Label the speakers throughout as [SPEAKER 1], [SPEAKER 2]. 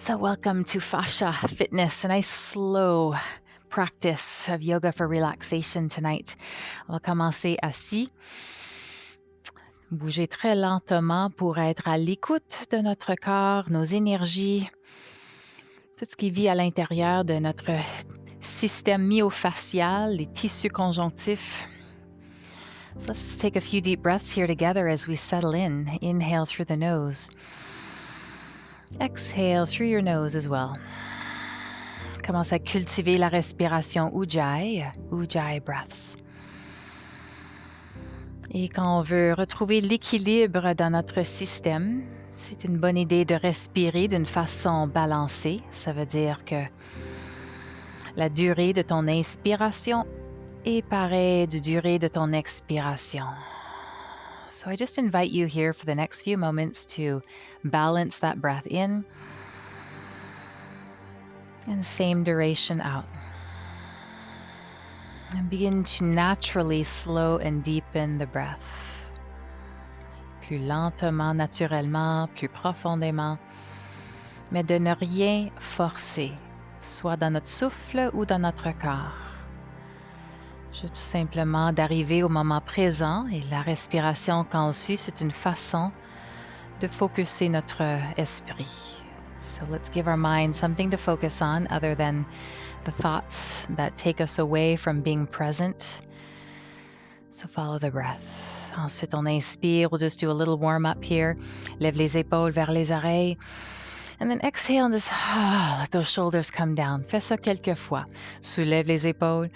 [SPEAKER 1] So welcome to Fascia Fitness, a nice slow practice of yoga for relaxation tonight. On va commencer assis. Bouger très lentement pour être à l'écoute de notre corps, nos énergies, tout ce qui vit à l'intérieur de notre système myofascial, les tissus conjonctifs. So let's just take a few deep breaths here together as we settle in. Inhale through the nose. Exhale through your nose as well. Commence à cultiver la respiration Ujjayi breaths. Et quand on veut retrouver l'équilibre dans notre système, c'est une bonne idée de respirer d'une façon balancée. Ça veut dire que la durée de ton inspiration est pareille de durée de ton expiration. So I just invite you here for the next few moments to balance that breath in and same duration out. And begin to naturally slow and deepen the breath. Plus lentement, naturellement, plus profondément, mais de ne rien forcer, soit dans notre souffle ou dans notre corps. Juste simplement d'arriver au moment présent et la respiration conçue, c'est une façon de focuser notre esprit. So let's give our mind something to focus on other than the thoughts that take us away from being present. So follow the breath. Ensuite, on inspire. We'll just do a little warm-up here. Lève les épaules vers les oreilles. And then exhale and just let those shoulders come down. Fais ça quelques fois. Soulève les épaules.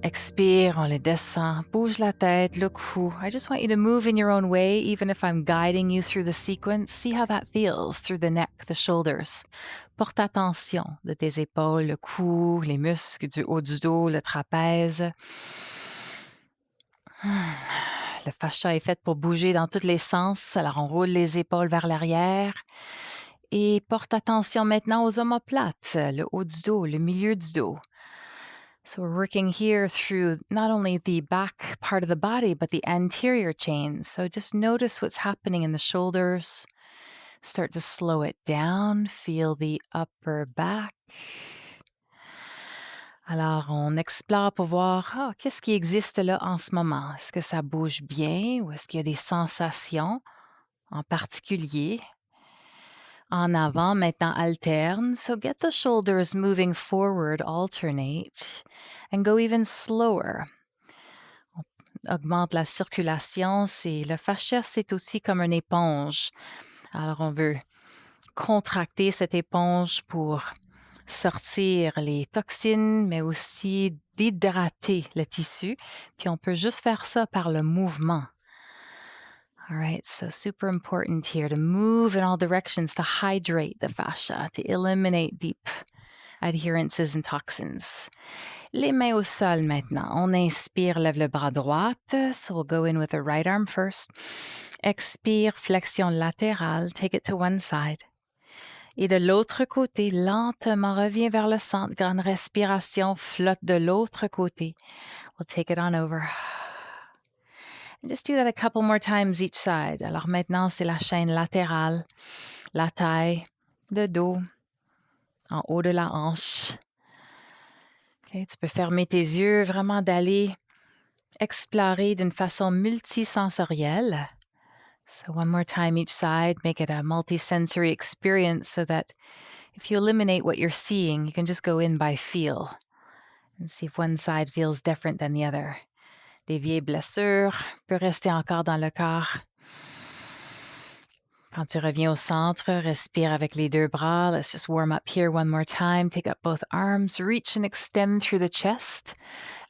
[SPEAKER 1] Expire, on les descend. Bouge la tête, le cou. I just want you to move in your own way, even if I'm guiding you through the sequence. See how that feels through the neck, the shoulders. Porte attention de tes épaules, le cou, les muscles du haut du dos, le trapèze. Le fascia est fait pour bouger dans tous les sens, alors on roule les épaules vers l'arrière. Et porte attention maintenant aux omoplates, le haut du dos, le milieu du dos. So we're working here through not only the back part of the body, but the anterior chain. So just notice what's happening in the shoulders. Start to slow it down. Feel the upper back. Alors, on explore pour voir, qu'est-ce qui existe là en ce moment? Est-ce que ça bouge bien ou est-ce qu'il y a des sensations en particulier? En avant, maintenant alterne. So get the shoulders moving forward, alternate, and go even slower. On augmente la circulation. Le fascia, c'est aussi comme une éponge. Alors, on veut contracter cette éponge pour sortir les toxines, mais aussi d'hydrater le tissu. Puis, on peut juste faire ça par le mouvement. All right, so super important here to move in all directions to hydrate the fascia, to eliminate deep adherences and toxins. Les mains au sol maintenant. On inspire, lève le bras droit. So we'll go in with the right arm first. Expire, flexion latérale, take it to one side. Et de l'autre côté, lentement, reviens vers le centre. Grande respiration, flotte de l'autre côté. We'll take it on over. And just do that a couple more times each side. Alors maintenant, c'est la chaîne latérale, la taille, le dos, en haut de la hanche. Okay, tu peux fermer tes yeux, vraiment d'aller explorer d'une façon multisensorielle. So one more time each side, make it a multisensory experience so that if you eliminate what you're seeing, you can just go in by feel and see if one side feels different than the other. Des vieilles blessures peuvent rester encore dans le corps. Quand tu reviens au centre, respire avec les deux bras. Let's just warm up here one more time. Take up both arms. Reach and extend through the chest.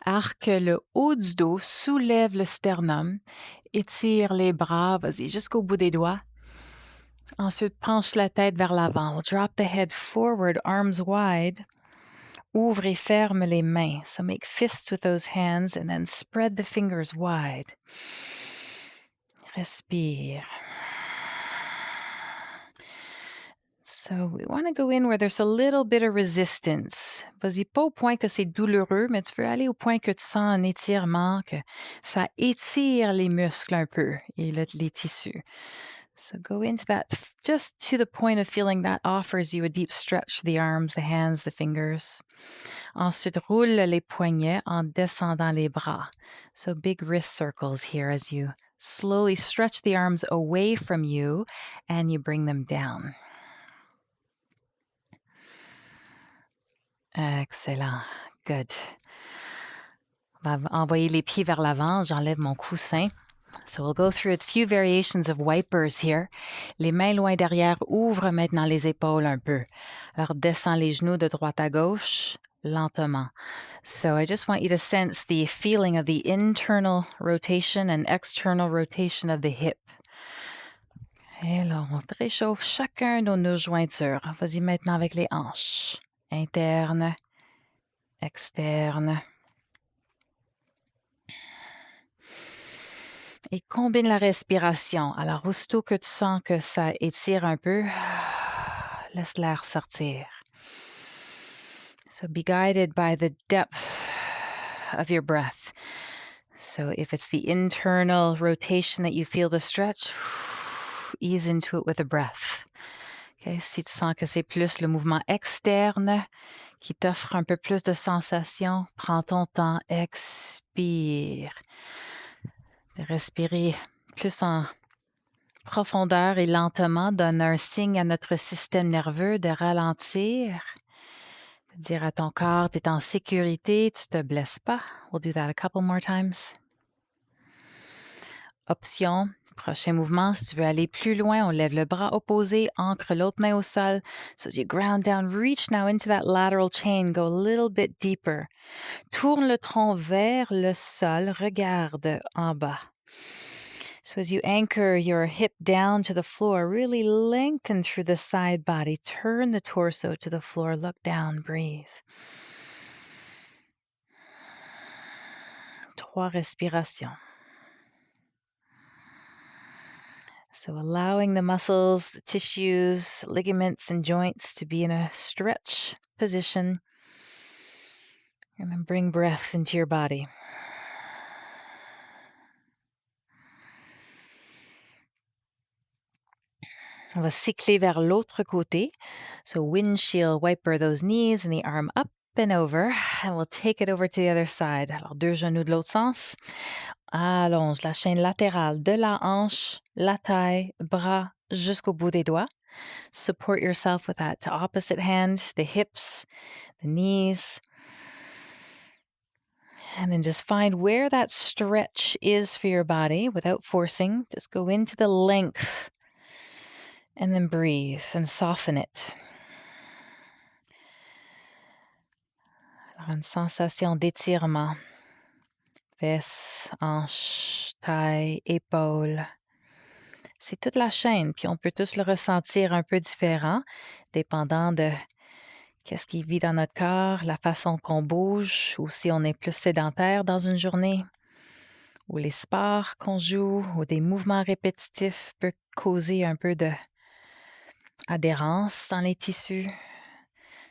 [SPEAKER 1] Arque le haut du dos. Soulève le sternum. Étire les bras. Vas-y, jusqu'au bout des doigts. Ensuite, penche la tête vers l'avant. We'll drop the head forward, arms wide. Ouvre et ferme les mains. So make fists with those hands and then spread the fingers wide. Respire. So we want to go in where there's a little bit of resistance. Vas-y pas au point que c'est douloureux, mais tu veux aller au point que tu sens un étirement, que ça étire les muscles un peu et les tissus. So go into that just to the point of feeling that offers you a deep stretch for the arms, the hands, the fingers. Ensuite, roule les poignets en descendant les bras. So big wrist circles here as you slowly stretch the arms away from you and you bring them down. Excellent. Good. On va envoyer les pieds vers l'avant. J'enlève mon coussin. So we'll go through a few variations of wipers here. Les mains loin derrière, ouvre maintenant les épaules un peu. Alors descends les genoux de droite à gauche, lentement. So I just want you to sense the feeling of the internal rotation and external rotation of the hip. Et là, on réchauffe chacun de nos jointures. Vas-y maintenant avec les hanches. Interne, externe. Et combine la respiration. Alors, aussitôt que tu sens que ça étire un peu, laisse l'air sortir. So be guided by the depth of your breath. So if it's the internal rotation that you feel the stretch, ease into it with a breath. Okay? Si tu sens que c'est plus le mouvement externe qui t'offre un peu plus de sensations, prends ton temps, expire. De respirer plus en profondeur et lentement donne un signe à notre système nerveux de ralentir. De dire à ton corps, tu es en sécurité, tu te blesses pas. We'll do that a couple more times. Option, prochain mouvement, si tu veux aller plus loin, on lève le bras opposé, ancre l'autre main au sol. So as you ground down, reach now into that lateral chain, go a little bit deeper. Tourne le tronc vers le sol, regarde en bas. So as you anchor your hip down to the floor, really lengthen through the side body. Turn the torso to the floor. Look down. Breathe. 3 respirations. So allowing the muscles, the tissues, ligaments, and joints to be in a stretch position. And then bring breath into your body. On va cycler vers l'autre côté. So windshield wiper those knees and the arm up and over. And we'll take it over to the other side. Alors, 2 genoux de l'autre sens. Allonge la chaîne latérale de la hanche, la taille, bras jusqu'au bout des doigts. Support yourself with that opposite hand, the hips, the knees. And then just find where that stretch is for your body without forcing. Just go into the length. And then breathe and soften it. Alors, une sensation d'étirement. Fesses, hanches, taille, épaules. C'est toute la chaîne, puis on peut tous le ressentir un peu différent, dépendant de qu'est-ce qui vit dans notre corps, la façon qu'on bouge, ou si on est plus sédentaire dans une journée, ou les sports qu'on joue, ou des mouvements répétitifs peuvent causer un peu de adhérence dans les tissus.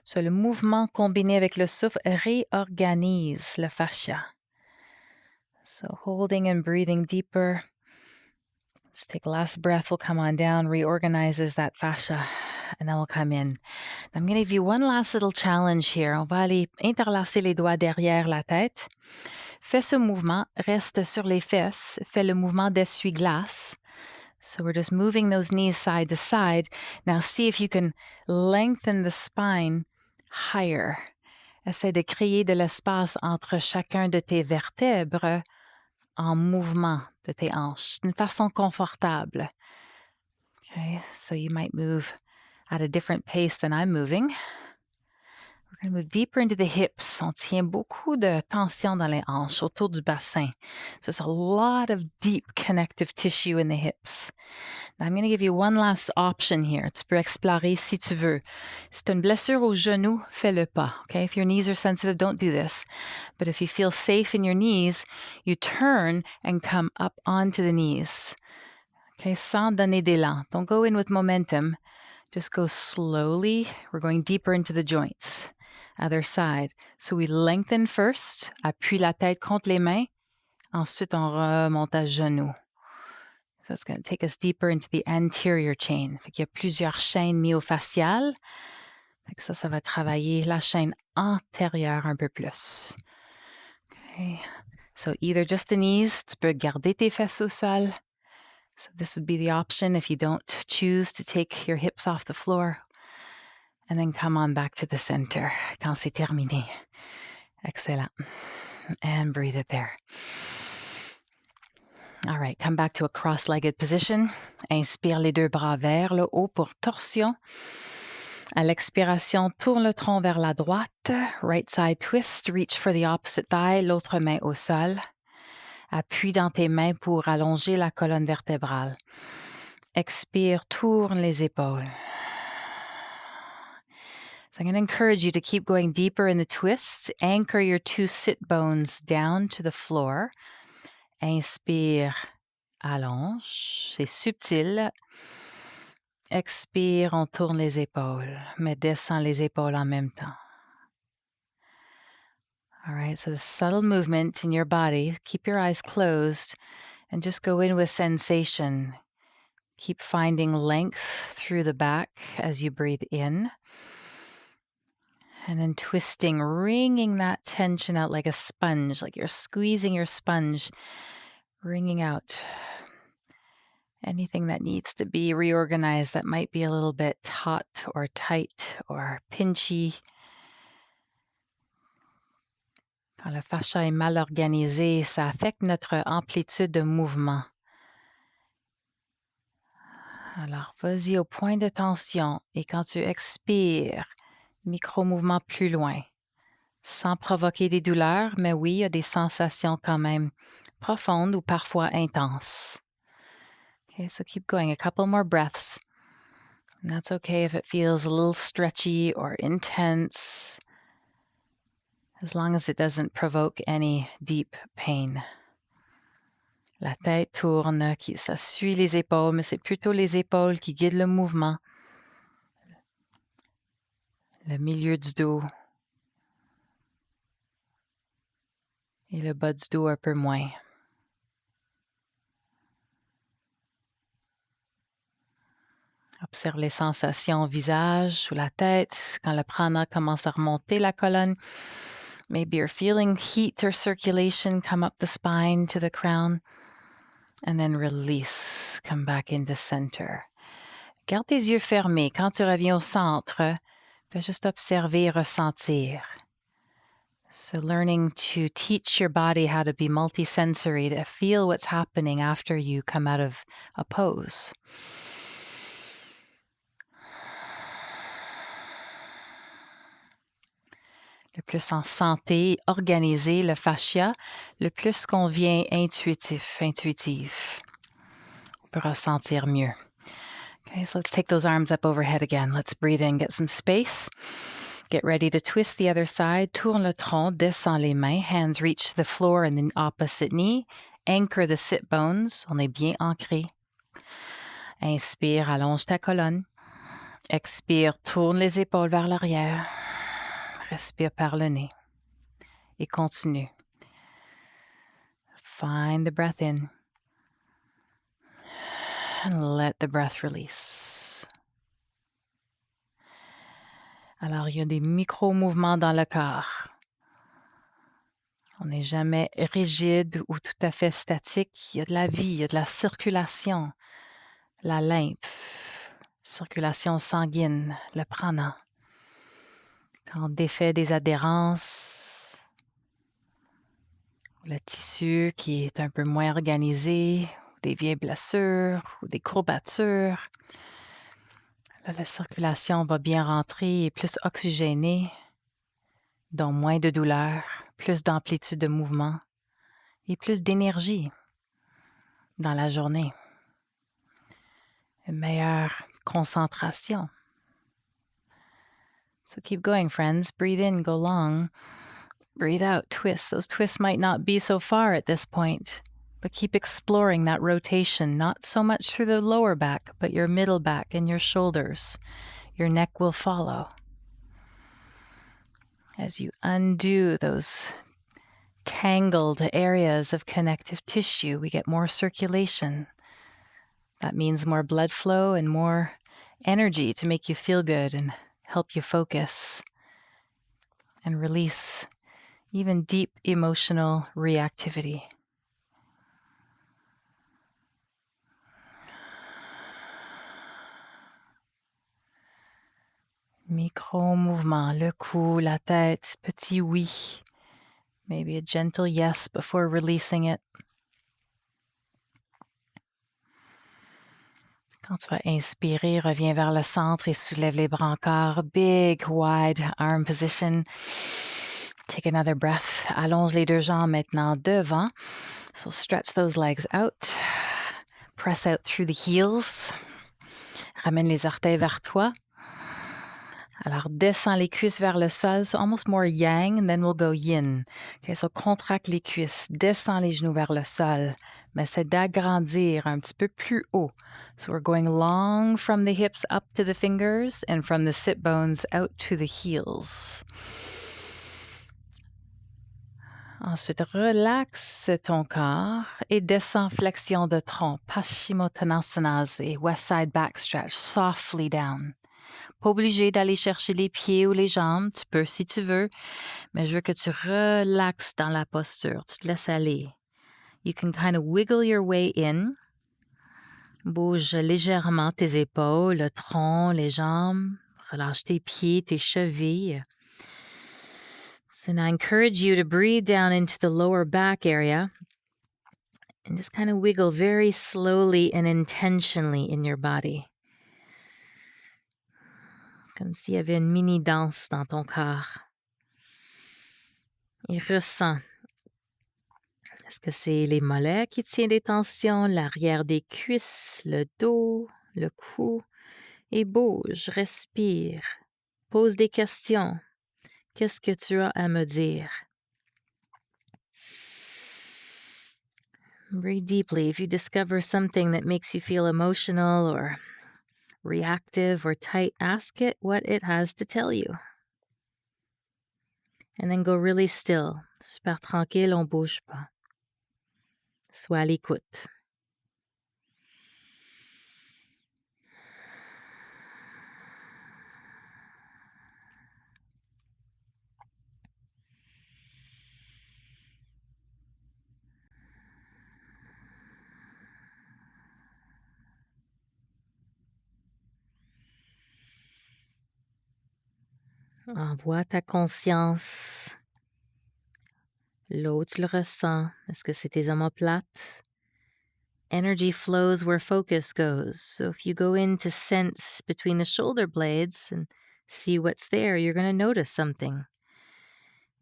[SPEAKER 1] So, le mouvement combiné avec le souffle réorganise le fascia. So holding and breathing deeper. Let's take a last breath. We'll come on down, reorganizes that fascia, and then we'll come in. I'm going to give you one last little challenge here. On va aller interlacer les doigts derrière la tête. Fais ce mouvement, reste sur les fesses. Fais le mouvement d'essuie-glace. So we're just moving those knees side to side. Now see if you can lengthen the spine higher. Essaie de créer de l'espace entre chacun de tes vertèbres en mouvement de tes hanches, d'une façon confortable. Okay, so you might move at a different pace than I'm moving. We're going to move deeper into the hips. On tient beaucoup de tension dans les hanches, autour du bassin. So there's a lot of deep connective tissue in the hips. Now I'm going to give you one last option here. Tu peux explorer si tu veux. Si tu as une blessure au genou, fais-le pas. Okay? If your knees are sensitive, don't do this. But if you feel safe in your knees, you turn and come up onto the knees. Okay? Sans donner d'élan. Don't go in with momentum. Just go slowly. We're going deeper into the joints. Other side. So we lengthen first. Appuie la tête contre les mains. Ensuite, on remonte à genoux. So it's going to take us deeper into the anterior chain. Fait qu'il y a plusieurs chaînes myofaciales. Fait que ça va travailler la chaîne antérieure un peu plus. Okay. So either just the knees, tu peux garder tes fesses au sol. So this would be the option if you don't choose to take your hips off the floor. And then come on back to the center quand c'est terminé. Excellent. And breathe it there. All right, come back to a cross-legged position. Inspire les deux bras vers le haut pour torsion. À l'expiration, tourne le tronc vers la droite. Right side twist, reach for the opposite thigh, l'autre main au sol. Appuie dans tes mains pour allonger la colonne vertébrale. Expire, tourne les épaules. So I'm going to encourage you to keep going deeper in the twists. Anchor your two sit bones down to the floor. Inspire, allonge, c'est subtil. Expire, on tourne les épaules, mais descend les épaules en même temps. All right, so the subtle movement in your body. Keep your eyes closed and just go in with sensation. Keep finding length through the back as you breathe in. And then twisting, wringing that tension out like a sponge, like you're squeezing your sponge, wringing out anything that needs to be reorganized that might be a little bit taut or tight or pinchy. Quand le fascia est mal organisé, ça affecte notre amplitude de mouvement. Alors, vas-y au point de tension et quand tu expires, micro-mouvement plus loin, sans provoquer des douleurs, mais oui, il y a des sensations quand même profondes ou parfois intenses. Okay, so keep going. A couple more breaths. And that's okay if it feels a little stretchy or intense, as long as it doesn't provoke any deep pain. La tête tourne, ça suit les épaules, mais c'est plutôt les épaules qui guident le mouvement. Le milieu du dos et le bas du dos un peu moins. Observe les sensations au visage, sous la tête, quand le prana commence à remonter la colonne. Maybe you're feeling heat or circulation come up the spine to the crown. And then release, come back into center. Garde tes yeux fermés. Quand tu reviens au centre, fais juste observer et ressentir. So learning to teach your body how to be multisensory, to feel what's happening after you come out of a pose. Le plus en santé, organisé, le fascia, le plus qu'on vient intuitif. On peut ressentir mieux. Okay, so let's take those arms up overhead again. Let's breathe in, get some space. Get ready to twist the other side. Tourne le tronc, descends les mains. Hands reach the floor and the opposite knee. Anchor the sit bones. On est bien ancré. Inspire, allonge ta colonne. Expire, tourne les épaules vers l'arrière. Respire par le nez. Et continue. Find the breath in. And let the breath release. Alors, il y a des micro-mouvements dans le corps. On n'est jamais rigide ou tout à fait statique. Il y a de la vie, il y a de la circulation. La lymphe, circulation sanguine, le prana. Quand on défait des adhérences, le tissu qui est un peu moins organisé, des vieilles blessures ou des courbatures. Là, la circulation va bien rentrer et plus oxygénée, donc moins de douleur, plus d'amplitude de mouvement et plus d'énergie dans la journée. Une meilleure concentration. So keep going, friends. Breathe in, go long. Breathe out, twist. Those twists might not be so far at this point, but keep exploring that rotation, not so much through the lower back, but your middle back and your shoulders. Your neck will follow. As you undo those tangled areas of connective tissue, we get more circulation. That means more blood flow and more energy to make you feel good and help you focus and release even deep emotional reactivity. Micro-mouvement, le cou, la tête, petit oui. Maybe a gentle yes before releasing it. Quand tu vas inspirer, reviens vers le centre et soulève les bras encore. Big, wide arm position. Take another breath. Allonge les deux jambes maintenant devant. So stretch those legs out. Press out through the heels. Ramène les orteils vers toi. Alors, descends les cuisses vers le sol. So almost more yang, and then we'll go yin. Okay, so contracte les cuisses. Descends les genoux vers le sol. Mais c'est d'agrandir un petit peu plus haut. So we're going long from the hips up to the fingers and from the sit bones out to the heels. Ensuite, relaxe ton corps et descends flexion de tronc. Paschimottanasana et west side back stretch softly down. Pas obligé d'aller chercher les pieds ou les jambes, tu peux si tu veux, mais je veux que tu relaxes dans la posture, tu te laisses aller. You can kind of wiggle your way in. Bouge légèrement tes épaules, le tronc, les jambes. Relâche tes pieds, tes chevilles. So now I encourage you to breathe down into the lower back area and just kind of wiggle very slowly and intentionally in your body. Comme s'il y avait une mini-danse dans ton corps. Et ressens. Est-ce que c'est les mollets qui tiennent des tensions, l'arrière des cuisses, le dos, le cou? Et bouge, respire. Pose des questions. Qu'est-ce que tu as à me dire? Breathe deeply. If you discover something that makes you feel emotional or reactive or tight, ask it what it has to tell you. And then go really still. Super tranquille, on bouge pas. Sois à l'écoute. Envoie ta conscience. L'eau, tu le ressens. Est-ce que c'est tes omoplates? Energy flows where focus goes. So if you go in to sense between the shoulder blades and see what's there, you're going to notice something.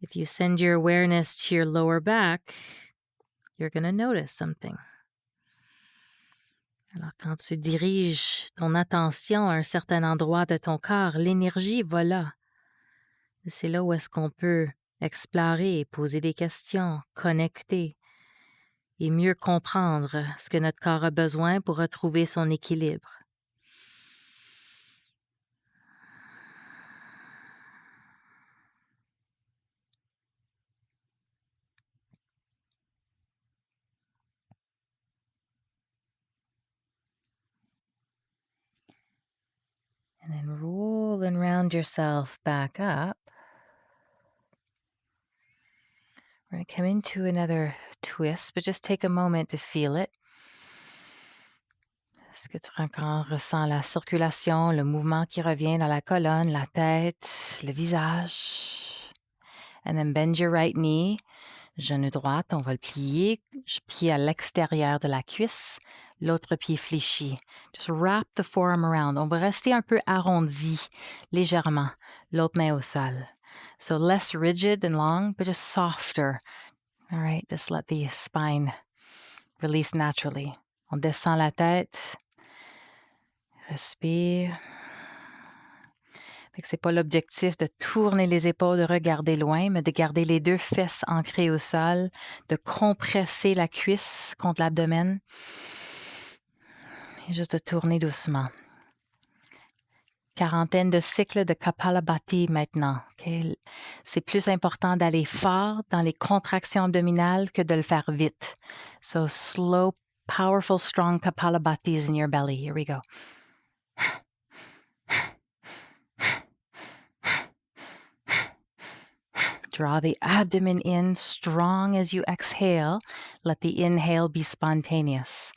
[SPEAKER 1] If you send your awareness to your lower back, you're going to notice something. Alors, quand tu diriges ton attention à un certain endroit de ton corps, l'énergie va là. C'est là où est-ce qu'on peut explorer, poser des questions, connecter et mieux comprendre ce que notre corps a besoin pour retrouver son équilibre. And then roll and round yourself back up. We're going to come into another twist, but just take a moment to feel it. Est-ce que tu ressens la circulation, le mouvement qui revient dans la colonne, la tête, le visage? And then bend your right knee. Genou droit, on va le plier. Pied à l'extérieur de la cuisse. L'autre pied fléchi. Just wrap the forearm around. On va rester un peu arrondi, légèrement. L'autre main au sol. So less rigid and long, but just softer. All right, just let the spine release naturally. On descend la tête. Respire. Fait que c'est pas l'objectif de tourner les épaules, de regarder loin, mais de garder les deux fesses ancrées au sol, de compresser la cuisse contre l'abdomen et juste de tourner doucement. Quarantaine de cycles de Kapalabhati maintenant. Okay? C'est plus important d'aller fort dans les contractions abdominales que de le faire vite. So slow powerful, strong kapalabatis in your belly. Here we go. Draw the abdomen in strong as you exhale. Let the inhale be spontaneous.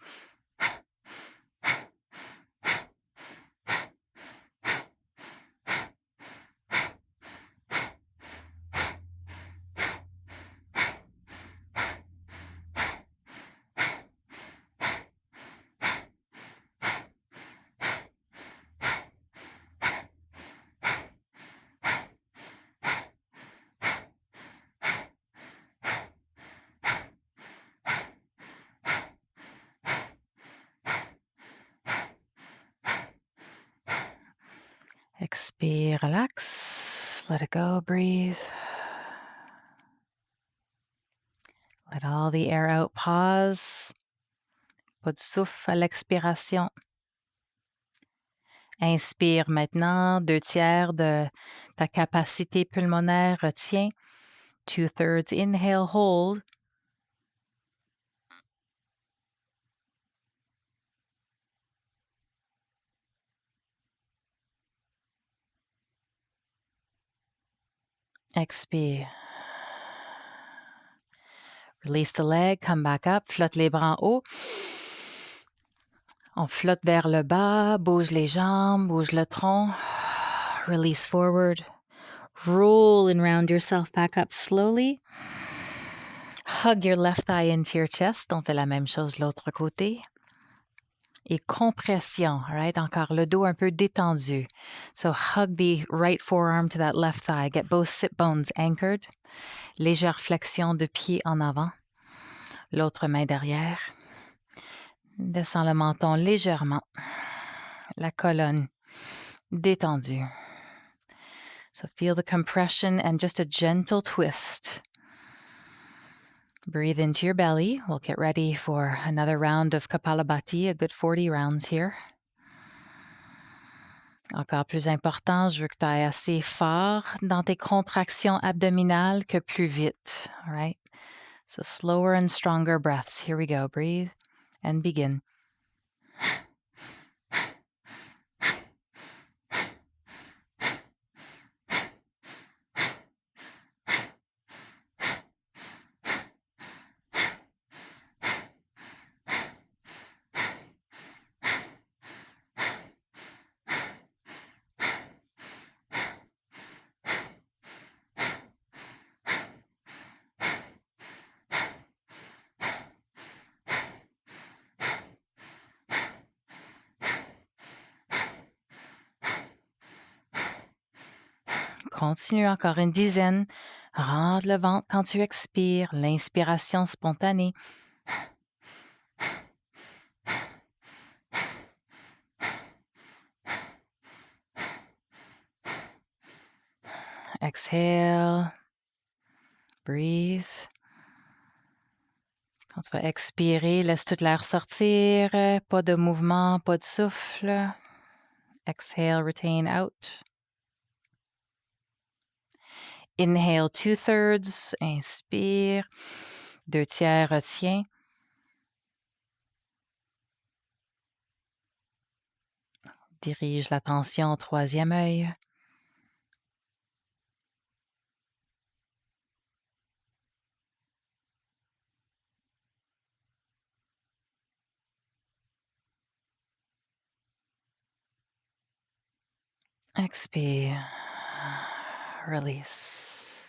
[SPEAKER 1] Expire, relax, let it go, breathe. Let all the air out, pause. Pas de souffle à l'expiration. Inspire maintenant, 2/3 de ta capacité pulmonaire, retiens. 2/3 inhale, hold. Expire. Release the leg, come back up, flotte les bras en haut. On flotte vers le bas, bouge les jambes, bouge le tronc. Release forward. Roll and round yourself back up slowly. Hug your left thigh into your chest. On fait la même chose de l'autre côté. Et compression, right? Encore le dos un peu détendu. So hug the right forearm to that left thigh. Get both sit bones anchored. Légère flexion de pied en avant. L'autre main derrière. Descends le menton légèrement. La colonne détendue. So feel the compression and just a gentle twist. Breathe into your belly. We'll get ready for another round of Kapalabhati, a good 40 rounds here. Encore plus important, je veux que tu ailles assez fort dans tes contractions abdominales que plus vite. All right? So slower and stronger breaths. Here we go. Breathe and begin. Continue encore une dizaine. Rentre le ventre quand tu expires. L'inspiration spontanée. Exhale. Breathe. Quand tu vas expirer, laisse toute l'air sortir. Pas de mouvement, pas de souffle. Exhale, retain out. Inhale 2/3, inspire. 2/3, retiens. Dirige l'attention au troisième œil. Expire. Release.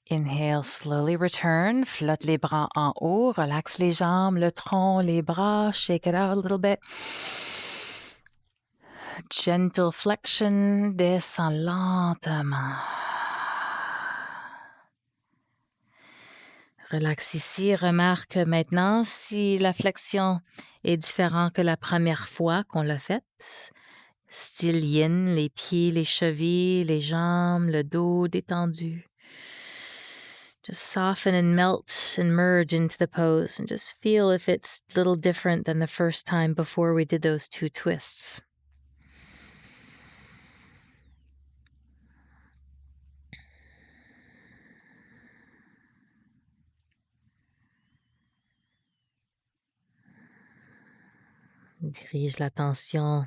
[SPEAKER 1] Inhale, slowly return. Flotte les bras en haut. Relaxe les jambes, le tronc, les bras. Shake it out a little bit. Gentle flexion. Descends lentement. Relaxe ici. Remarque maintenant si la flexion est différente que la première fois qu'on l'a faite. Style yin, les pieds, les chevilles, les jambes, le dos détendu. Just soften and melt and merge into the pose and just feel if it's a little different than the first time before we did those 2 twists. Dirige l'attention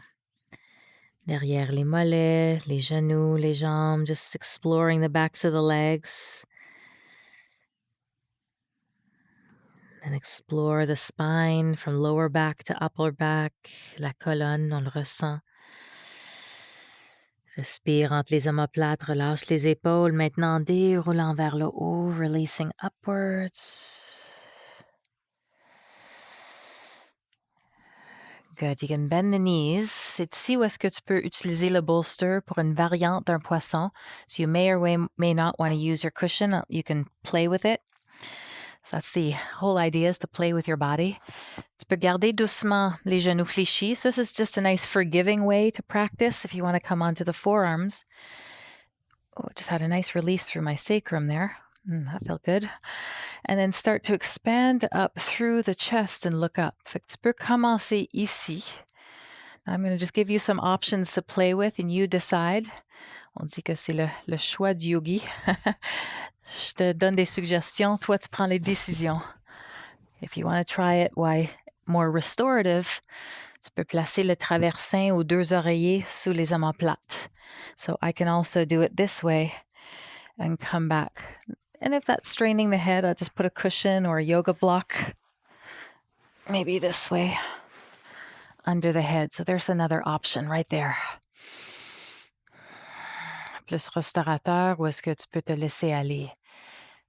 [SPEAKER 1] derrière les mollets, les genoux, les jambes, just exploring the backs of the legs. And explore the spine from lower back to upper back. La colonne, on le ressent. Respire entre les omoplates, relâche les épaules. Maintenant, déroulant vers le haut, releasing upwards. Good. You can bend the knees. C'est ici où est-ce que tu peux utiliser le bolster pour une variante d'un poisson. So you may or may not want to use your cushion. You can play with it. So that's the whole idea, is to play with your body. Tu peux garder doucement les genoux fléchis. So this is just a nice forgiving way to practice if you want to come onto the forearms. Oh, just had a nice release through my sacrum there. That felt good. And then start to expand up through the chest and look up. Fait que tu peux commencer ici. I'm going to just give you some options to play with and you decide. On dit que c'est le choix du yogi. Je te donne des suggestions. Toi, tu prends les décisions. If you want to try it, more restorative, tu peux placer le traversin aux deux oreillers sous les omoplates. So I can also do it this way and come back. And if that's straining the head, I'll just put a cushion or a yoga block, maybe this way, under the head. So there's another option right there. Plus restaurateur, où est-ce que tu peux te laisser aller?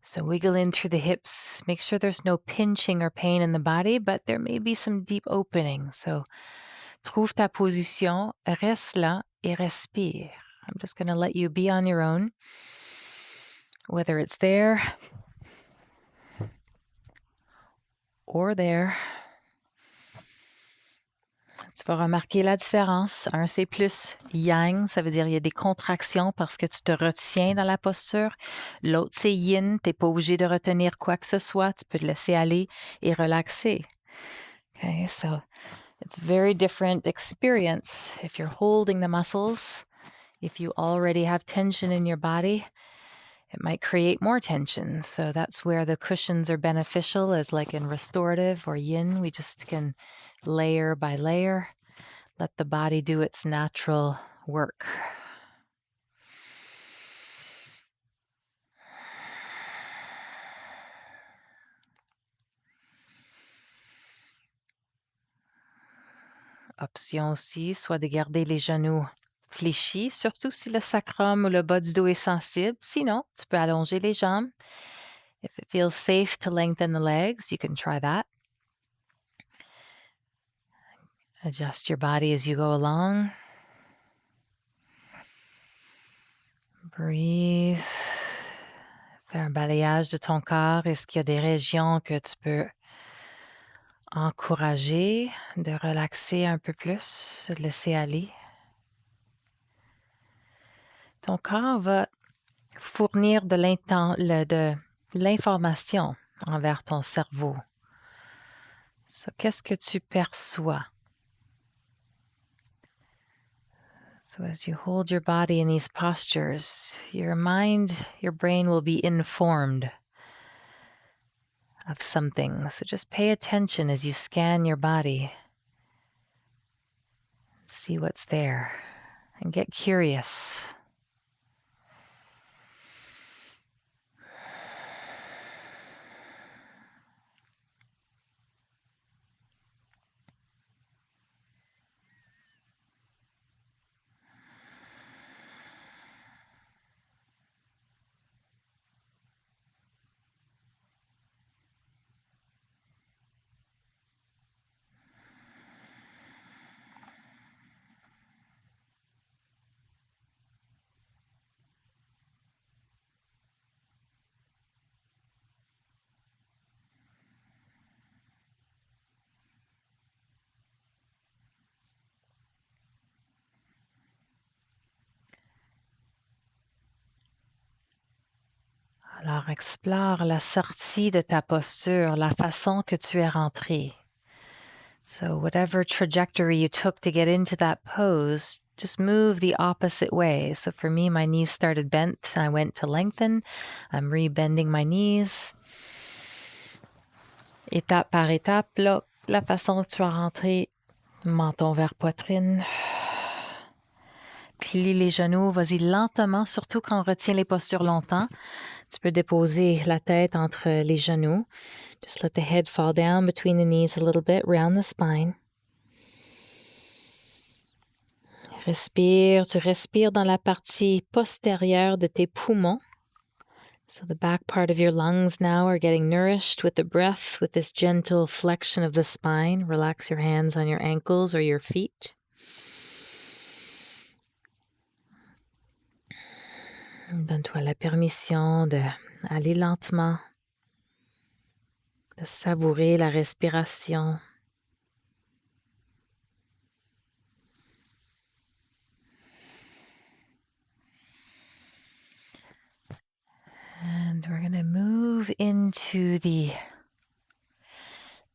[SPEAKER 1] So wiggle in through the hips. Make sure there's no pinching or pain in the body, but there may be some deep opening. So trouve ta position, reste là et respire. I'm just going to let you be on your own. Whether it's there or there. Tu vas remarquer la différence. Un, c'est plus yang, ça veut dire il y a des contractions parce que tu te retiens dans la posture. L'autre, c'est yin, tu n'es pas obligé de retenir quoi que ce soit. Tu peux te laisser aller et relaxer. Okay, so it's very different experience if you're holding the muscles. If you already have tension in your body, it might create more tension. So that's where the cushions are beneficial, as like in restorative or yin. We just can layer by layer, let the body do its natural work. Option aussi, soit de garder les genoux fléchis, surtout si le sacrum ou le bas du dos est sensible. Sinon, tu peux allonger les jambes. If it feels safe to lengthen the legs, you can try that. Adjust your body as you go along. Breathe. Fais un balayage de ton corps. Est-ce qu'il y a des régions que tu peux encourager de relaxer un peu plus, de laisser aller? Ton corps va fournir de l'information envers ton cerveau. So, qu'est-ce que tu perçois? So as you hold your body in these postures, your mind, your brain will be informed of something. So just pay attention as you scan your body. See what's there and get curious. Alors, explore la sortie de ta posture, la façon que tu es rentré. So whatever trajectory you took to get into that pose, just move the opposite way. So for me, my knees started bent. I went to lengthen. I'm rebending my knees. Étape par étape, là, la façon que tu as rentré, Menton vers poitrine. Plie les genoux, vas-y lentement, surtout quand on retient les postures longtemps. Tu peux déposer la tête entre les genoux. Just let the head fall down between the knees a little bit, round the spine. Respire, tu respires dans la partie postérieure de tes poumons. So the back part of your lungs now are getting nourished with the breath, with this gentle flexion of the spine. Relax your hands on your ankles or your feet. Donne-toi la permission d'aller lentement, de savourer la respiration. And we're going to move into the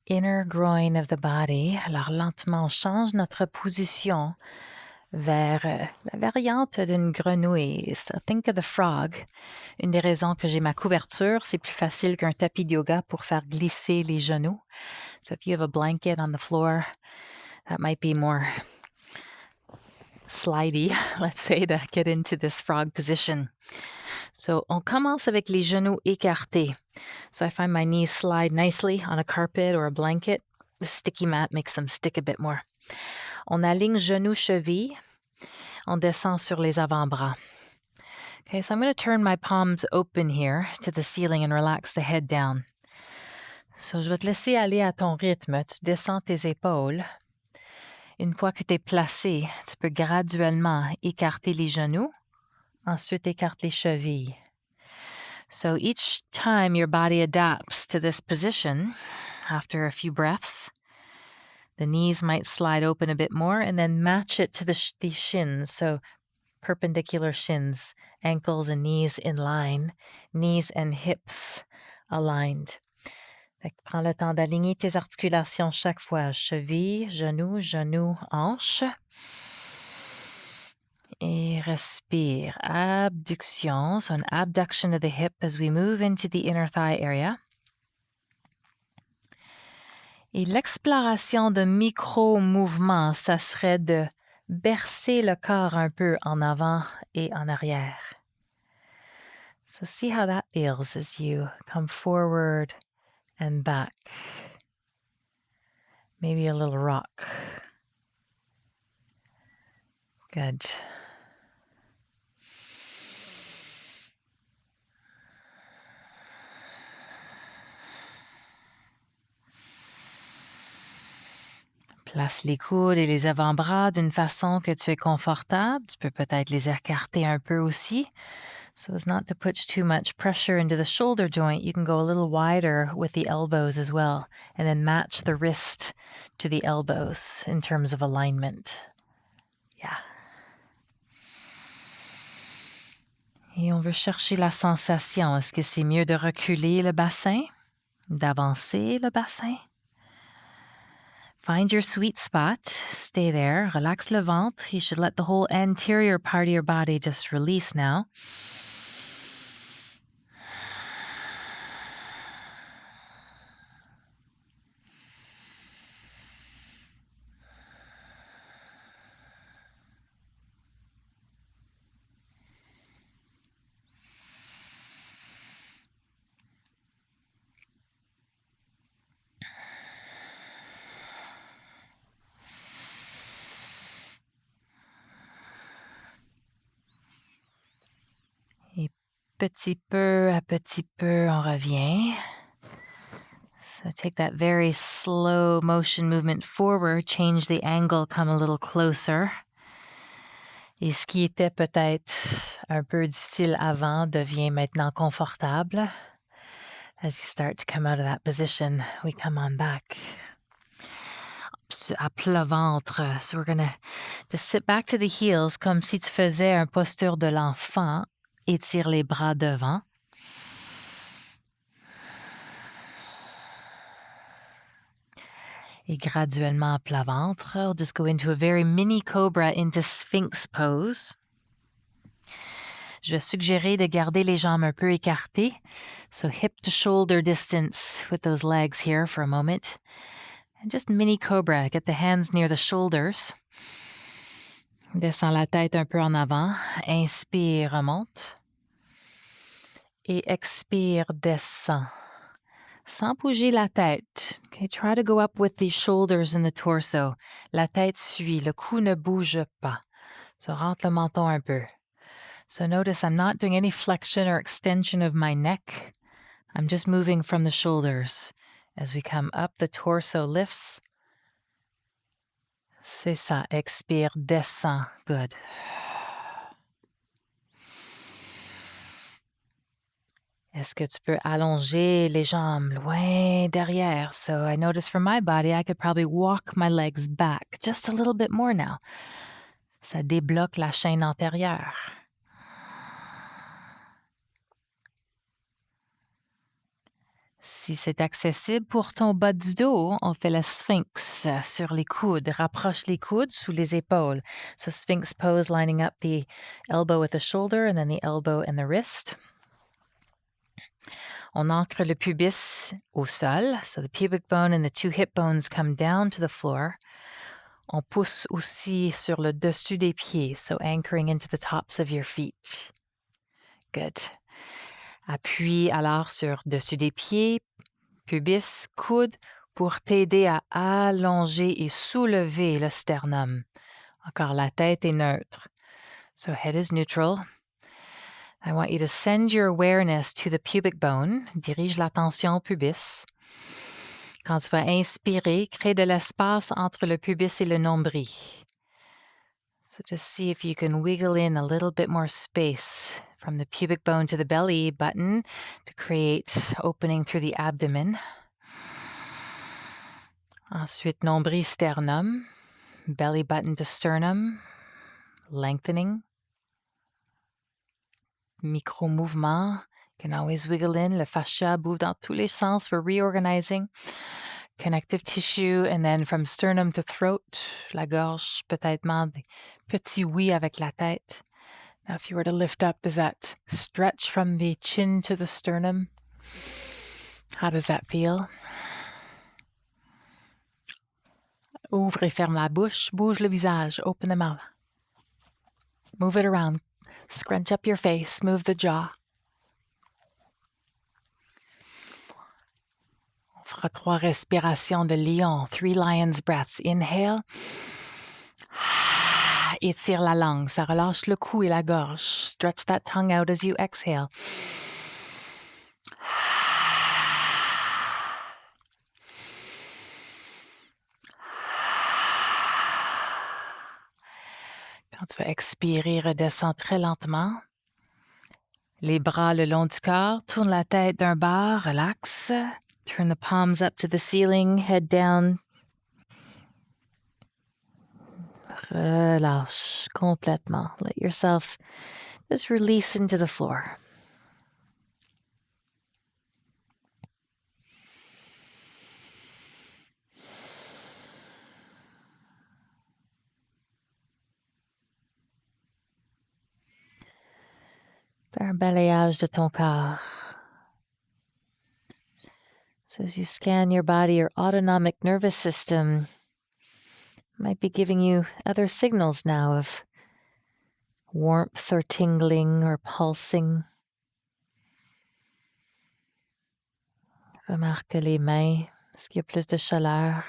[SPEAKER 1] inner groin of the body. Alors lentement, on change notre position vers la variante d'une grenouille. So think of the frog. Une des raisons que j'ai ma couverture, c'est plus facile qu'un tapis de yoga pour faire glisser les genoux. So if you have a blanket on the floor, that might be more slidey, let's say, to get into this frog position. So, on commence avec les genoux écartés. So I find my knees slide nicely on a carpet or a blanket. The sticky mat makes them stick a bit more. On aligne genoux, chevilles. On descend sur les avant-bras. Okay, so I'm going to turn my palms open here to the ceiling and relax the head down. So, je vais te laisser aller à ton rythme. Tu descends tes épaules. Une fois que tu es placé, tu peux graduellement écarter les genoux. Ensuite, écarte les chevilles. So each time your body adapts to this position, after a few breaths, the knees might slide open a bit more and then match it to the shins. So perpendicular shins, ankles and knees in line, knees and hips aligned. Prends le temps d'aligner tes articulations chaque fois. Cheville, genou, genou, hanche. Et respire. Abduction. So an abduction of the hip as we move into the inner thigh area. Et l'exploration de micro-mouvements, ça serait de bercer le corps un peu en avant et en arrière. So see how that feels as you come forward and back. Maybe a little rock. Good. Place les coudes et les avant-bras d'une façon que tu es confortable. Tu peux peut-être les écarter un peu aussi. So as not to put too much pressure into the shoulder joint, you can go a little wider with the elbows as well, and then match the wrist to the elbows in terms of alignment. Yeah. Et on veut chercher la sensation. Est-ce que c'est mieux de reculer le bassin, d'avancer le bassin? Find your sweet spot. Stay there. Relax le ventre. You should let the whole anterior part of your body just release now. Et petit peu à petit peu, on revient. So take that very slow motion movement forward, change the angle, come a little closer. Et ce qui était peut-être un peu difficile avant devient maintenant confortable. As you start to come out of that position, we come on back. À plat ventre. So we're going to just sit back to the heels comme si tu faisais un posture de l'enfant. Étire les bras devant. Et graduellement à plat ventre, I'll just go into a very mini cobra into Sphinx pose. Je vais suggérer de garder les jambes un peu écartées. So hip to shoulder distance with those legs here for a moment. And just mini cobra. Get the hands near the shoulders. Descends la tête un peu en avant. Inspire, remonte. Et expire, descends. Sans bouger la tête. Okay, try to go up with the shoulders and the torso. La tête suit. Le cou ne bouge pas. So rentre le menton un peu. So notice I'm not doing any flexion or extension of my neck. I'm just moving from the shoulders. As we come up, the torso lifts. C'est ça. Expire, descend. Good. Est-ce que tu peux allonger les jambes loin derrière? So I notice for my body, I could probably walk my legs back just a little bit more now. Ça débloque la chaîne antérieure. Si c'est accessible pour ton bas du dos, on fait le sphinx sur les coudes. Rapproche les coudes sous les épaules. So sphinx pose, lining up the elbow with the shoulder and then the elbow and the wrist. On ancre le pubis au sol. So the pubic bone and the two hip bones come down to the floor. On pousse aussi sur le dessus des pieds. So anchoring into the tops of your feet. Good. Appuie alors sur dessus des pieds, pubis, coude, pour t'aider à allonger et soulever le sternum. Encore la tête est neutre. So head is neutral. I want you to send your awareness to the pubic bone. Dirige l'attention au pubis. Quand tu vas inspirer, crée de l'espace entre le pubis et le nombril. So just see if you can wiggle in a little bit more space from the pubic bone to the belly button to create opening through the abdomen. Ensuite, nombril, sternum, belly button to sternum, lengthening. Micro-mouvement, you can always wiggle in. Le fascia bouge dans tous les sens for reorganizing. Connective tissue, and then from sternum to throat, la gorge, peut-être des petits oui avec la tête. Now, if you were to lift up, does that stretch from the chin to the sternum? How does that feel? Ouvre et ferme la bouche, bouge le visage, open the mouth. Move it around. Scrunch up your face, move the jaw. On fera 3 respirations de lion, 3 lion's breaths. Inhale. Étire la langue, ça relâche le cou et la gorge. Stretch that tongue out as you exhale. Quand tu vas expirer, redescends très lentement. Les bras le long du corps, tourne la tête d'un bord, relax. Turn the palms up to the ceiling, head down. Relâche complètement. Let yourself just release into the floor. Fais un balayage de ton corps. So as you scan your body, your autonomic nervous system might be giving you other signals now of warmth or tingling or pulsing. Remarque les mains. Est-ce qu'il y a plus de chaleur,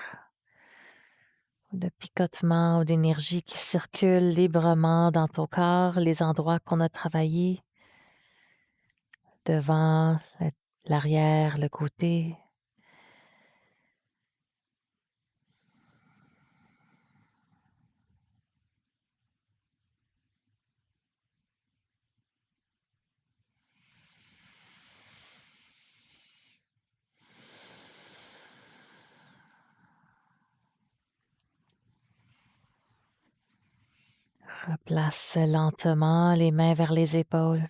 [SPEAKER 1] ou de picotement ou d'énergie qui circule librement dans ton corps, les endroits qu'on a travaillés, devant, l'arrière, le côté. Replace lentement les mains vers les épaules.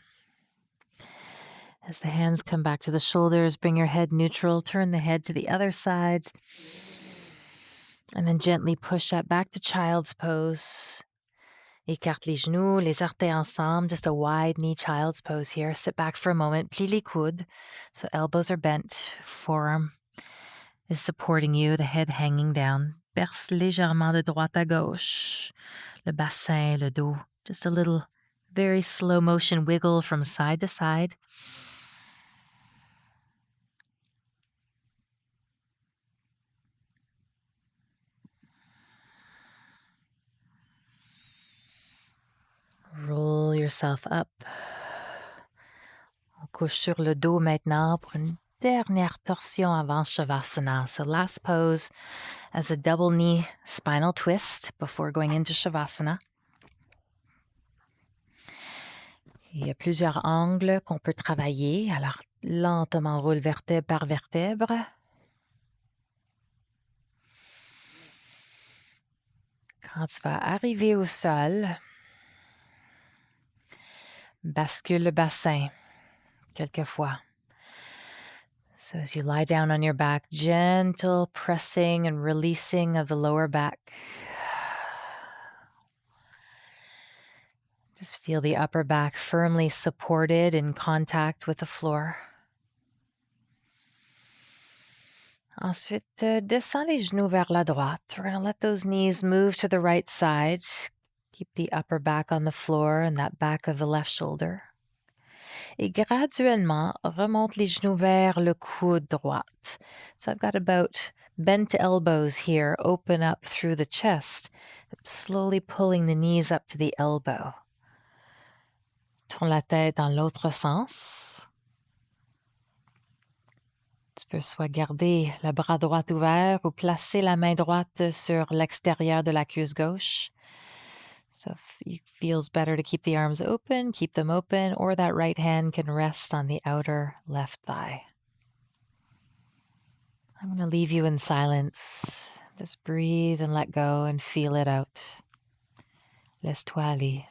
[SPEAKER 1] As the hands come back to the shoulders, bring your head neutral, turn the head to the other side, and then gently push up back to child's pose. Écarte les genoux, les orteils ensemble, just a wide knee child's pose here. Sit back for a moment, plie les coudes, so elbows are bent, forearm is supporting you, the head hanging down. Berce légèrement de droite à gauche. Le bassin, le dos. Just a little, very slow motion wiggle from side to side. Roll yourself up. On couche sur le dos maintenant pour une dernière torsion avant Shavasana. So last pose as a double knee spinal twist before going into Shavasana. Il y a plusieurs angles qu'on peut travailler. Alors, lentement, roule vertèbre par vertèbre. Quand tu vas arriver au sol, bascule le bassin quelquefois. So as you lie down on your back, gentle pressing and releasing of the lower back. Just feel the upper back firmly supported in contact with the floor. Ensuite, descends les genoux vers la droite. We're going to let those knees move to the right side. Keep the upper back on the floor and that back of the left shoulder. Et graduellement, remonte les genoux vers le coude droite. So I've got about bent elbows here, open up through the chest. I'm slowly pulling the knees up to the elbow. Tourne la tête dans l'autre sens. Tu peux soit garder le bras droit ouvert ou placer la main droite sur l'extérieur de la cuisse gauche. So if it feels better to keep the arms open, keep them open, or that right hand can rest on the outer left thigh. I'm going to leave you in silence. Just breathe and let go and feel it out. Laisse-toi aller.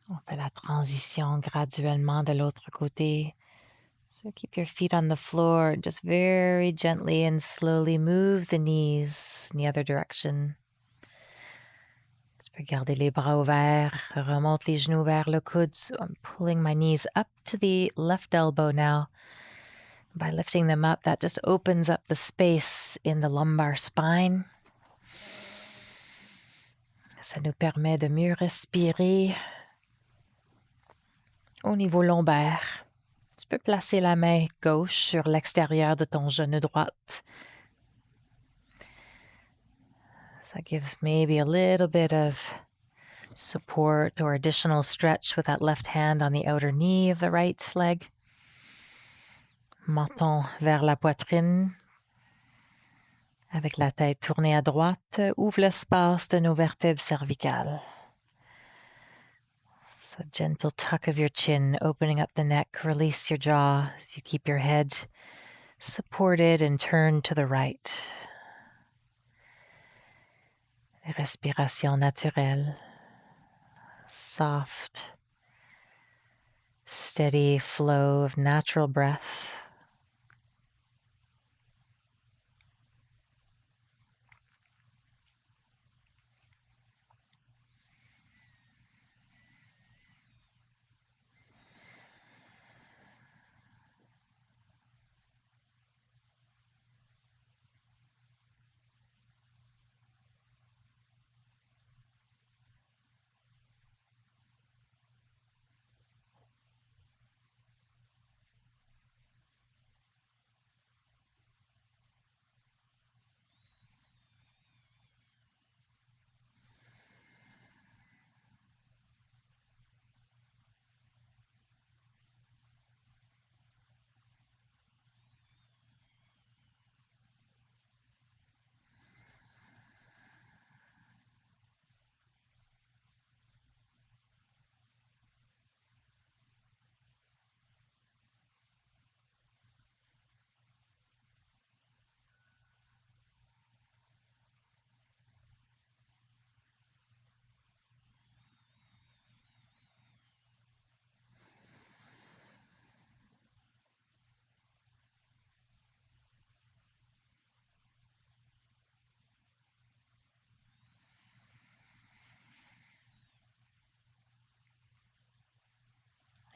[SPEAKER 1] On fait la transition graduellement de l'autre côté. So keep your feet on the floor. Just very gently and slowly move the knees in the other direction. Tu peux garder les bras ouverts. Remonte les genoux vers le coude. So I'm pulling my knees up to the left elbow now. By lifting them up, that just opens up the space in the lumbar spine. Ça nous permet de mieux respirer au niveau lombaire. Tu peux placer la main gauche sur l'extérieur de ton genou droit. That gives maybe a little bit of support or additional stretch with that left hand on the outer knee of the right leg. Menton vers la poitrine. Avec la tête tournée à droite, ouvre l'espace de nos vertèbres cervicales. So gentle tuck of your chin, opening up the neck, release your jaw as you keep your head supported and turned to the right. Respiration naturelle, soft, steady flow of natural breath.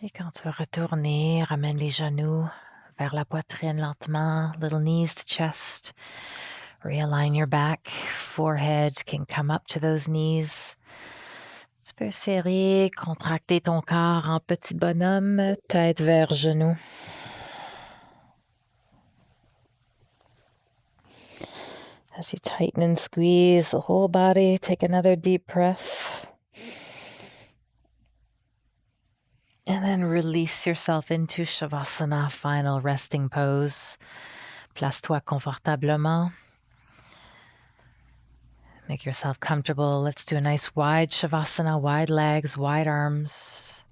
[SPEAKER 1] Et quand tu vas retourner, ramène les genoux vers la poitrine lentement, little knees to chest. Realign your back, forehead can come up to those knees. Tu peux serrer, contracter ton corps en petit bonhomme, tête vers genou. As you tighten and squeeze the whole body, take another deep breath. And then release yourself into Shavasana, final resting pose. Place-toi confortablement. Make yourself comfortable. Let's do a nice wide Shavasana, wide legs, wide arms.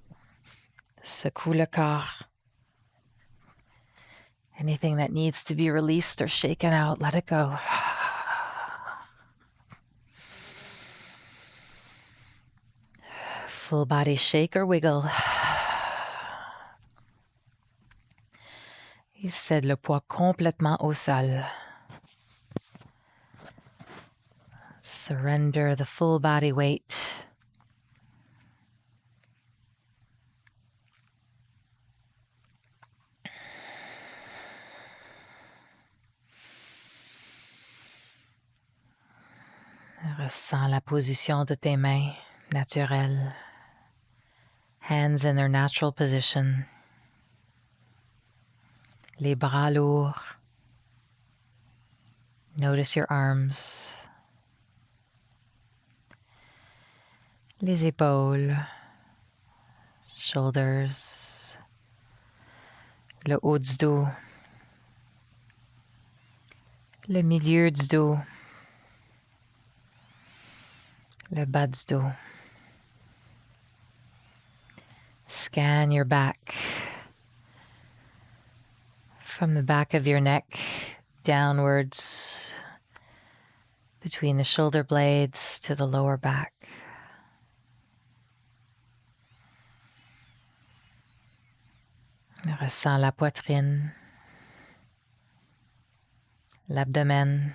[SPEAKER 1] Secoue le corps. Anything that needs to be released or shaken out, let it go. Full body shake or wiggle. Et cède le poids complètement au sol. Surrender the full body weight. Ressens la position de tes mains naturelles. Hands in their natural position. Les bras lourds. Notice your arms. Les épaules. Shoulders. Le haut du dos. Le milieu du dos. Le bas du dos. Scan your back. From the back of your neck downwards between the shoulder blades to the lower back. Ressens la poitrine, l'abdomen.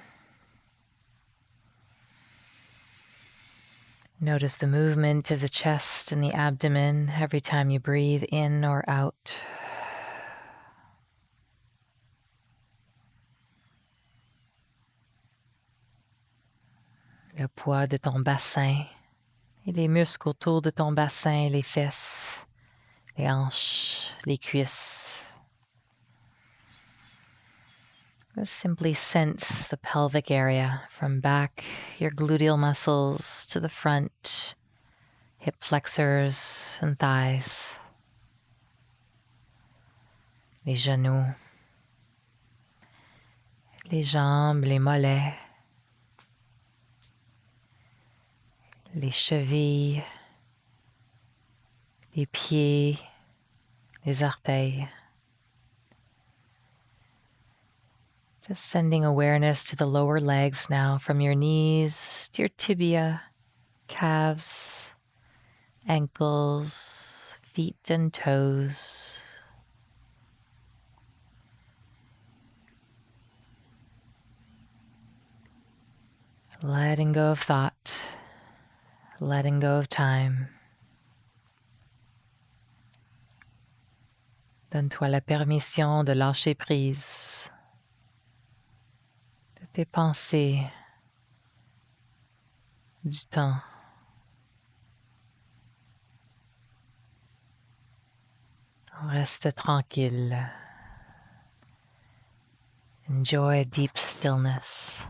[SPEAKER 1] Notice the movement of the chest and the abdomen every time you breathe in or out. Le poids de ton bassin et les muscles autour de ton bassin, les fesses, les hanches, les cuisses. Just simply sense the pelvic area from back, your gluteal muscles to the front, hip flexors and thighs. Les genoux, les jambes, les mollets, les chevilles, les pieds, les orteils. Just sending awareness to the lower legs now, from your knees to your tibia, calves, ankles, feet and toes. Letting go of thought, letting go of time. Donne-toi la permission de lâcher prise de tes pensées, du temps. Reste tranquille. Enjoy deep stillness.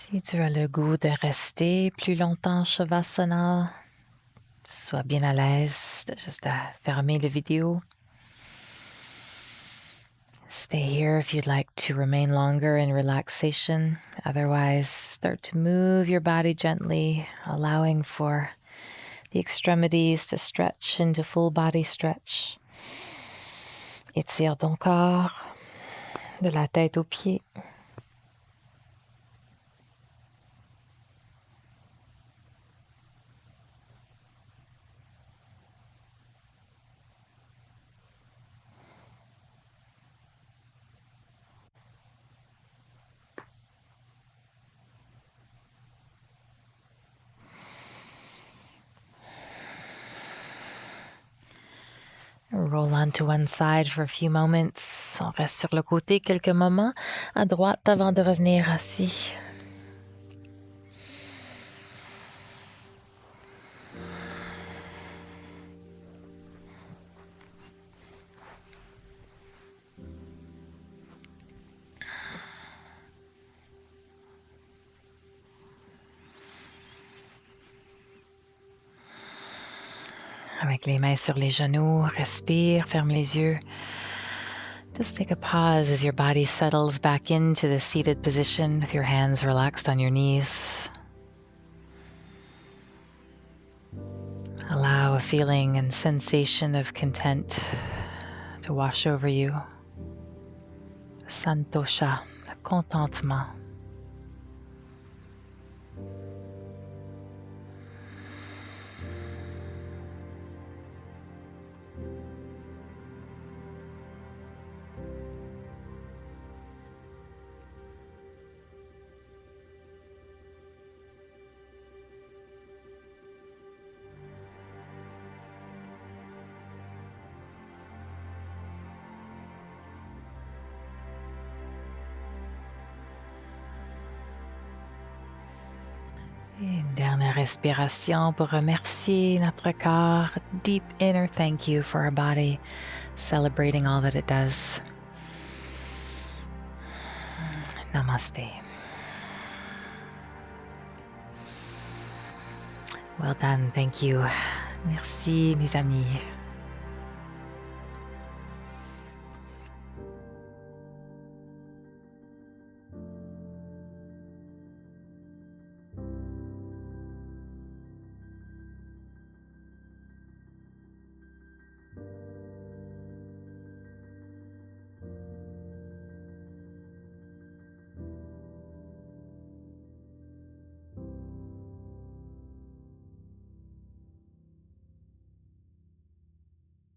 [SPEAKER 1] Si tu as le goût de rester plus longtemps en Shavasana, sois bien à l'aise, juste à fermer la vidéo. Stay here if you'd like to remain longer in relaxation. Otherwise, start to move your body gently, allowing for the extremities to stretch into full body stretch. Étire ton corps de la tête aux pieds. Roll onto one side for a few moments. On reste sur le côté quelques moments à droite avant de revenir assis. Avec les mains sur les genoux, respire, ferme les yeux. Just take a pause as your body settles back into the seated position with your hands relaxed on your knees. Allow a feeling and sensation of content to wash over you. Santosha, contentement. Et une dernière respiration pour remercier notre corps. Deep inner thank you for our body, celebrating all that it does. Namaste. Well done, thank you. Merci mes amis.